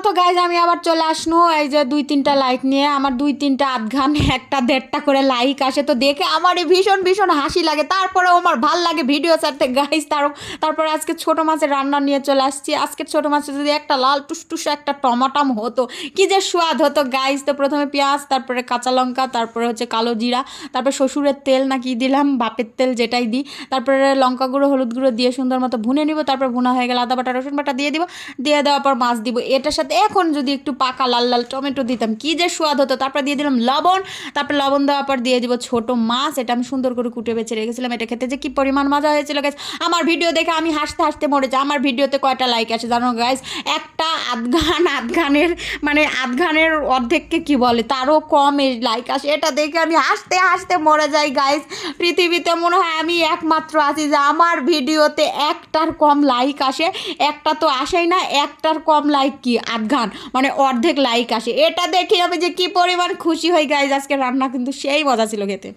তো গাইজ আমি আবার চলে আসনু এই যে 2-3টা লাইক নিয়ে। আমার 2-3টা আধঘান 1-1.5টা করে লাইক আসে, তো দেখে আমারই ভীষণ ভীষণ হাসি লাগে। তারপরেও আমার ভাল লাগে ভিডিও ছাড়তে গাইজ। তারপরে আজকে ছোট মাছের রান্না নিয়ে চলে আসছি। আজকের ছোট মাছে যদি একটা লাল টুসটুসে একটা টমাটম হতো, কি যে স্বাদ হতো গাইজ। তো প্রথমে পেঁয়াজ, তারপরে কাঁচা লঙ্কা, তারপরে হচ্ছে কালো জিরা, তারপরে শ্বশুরের তেল না কি দিলাম, বাপের তেল যেটাই দিই, তারপরে লঙ্কা গুঁড়ো হলুদ গুঁড়ো দিয়ে সুন্দর মতো ভুনে নিব। তারপর ভুনা হয়ে গেলে আদা বাটা রসুন বাটা দিয়ে দিব। দিয়ে দেওয়ার পর মাছ দিব। এটার সাথে এখন যদি একটু পাকা লাল লাল টমেটো দিতাম, কি যে স্বাদ হতো। তারপর দিয়ে দিলাম লবণ। তারপর লবণ দেওয়ার পর দিয়ে দিব ছোট মাছ, এটা আমি সুন্দর করে কুটে বেছে রেখেছিলাম। এটা খেতে যে কি পরিমাণ মজা হয়েছিল গাইজ। আমার ভিডিও দেখে আমি হাসতে হাসতে মরে যাই। আমার ভিডিওতে কয়টা লাইক আসে জানো গাইজ? একটা আধঘানের মানে আধঘানের অর্ধেককে কি বলে তারও কম লাইক আসে। এটা দেখে আমি হাসতে হাসতে মরে যাই গাইজ। পৃথিবীতে মনে হয় আমি একমাত্র আছি যে আমার ভিডিওতে একটার কম লাইক আসে। একটা তো আসেই না, একটার কম লাইক কি আধঘান মানে অর্ধেক লাইক আসে। এটা দেখে আমি যে কি পরিমাণ খুশি হই গাইজ। আজকে রান্না কিন্তু সেই মজা ছিল খেতে।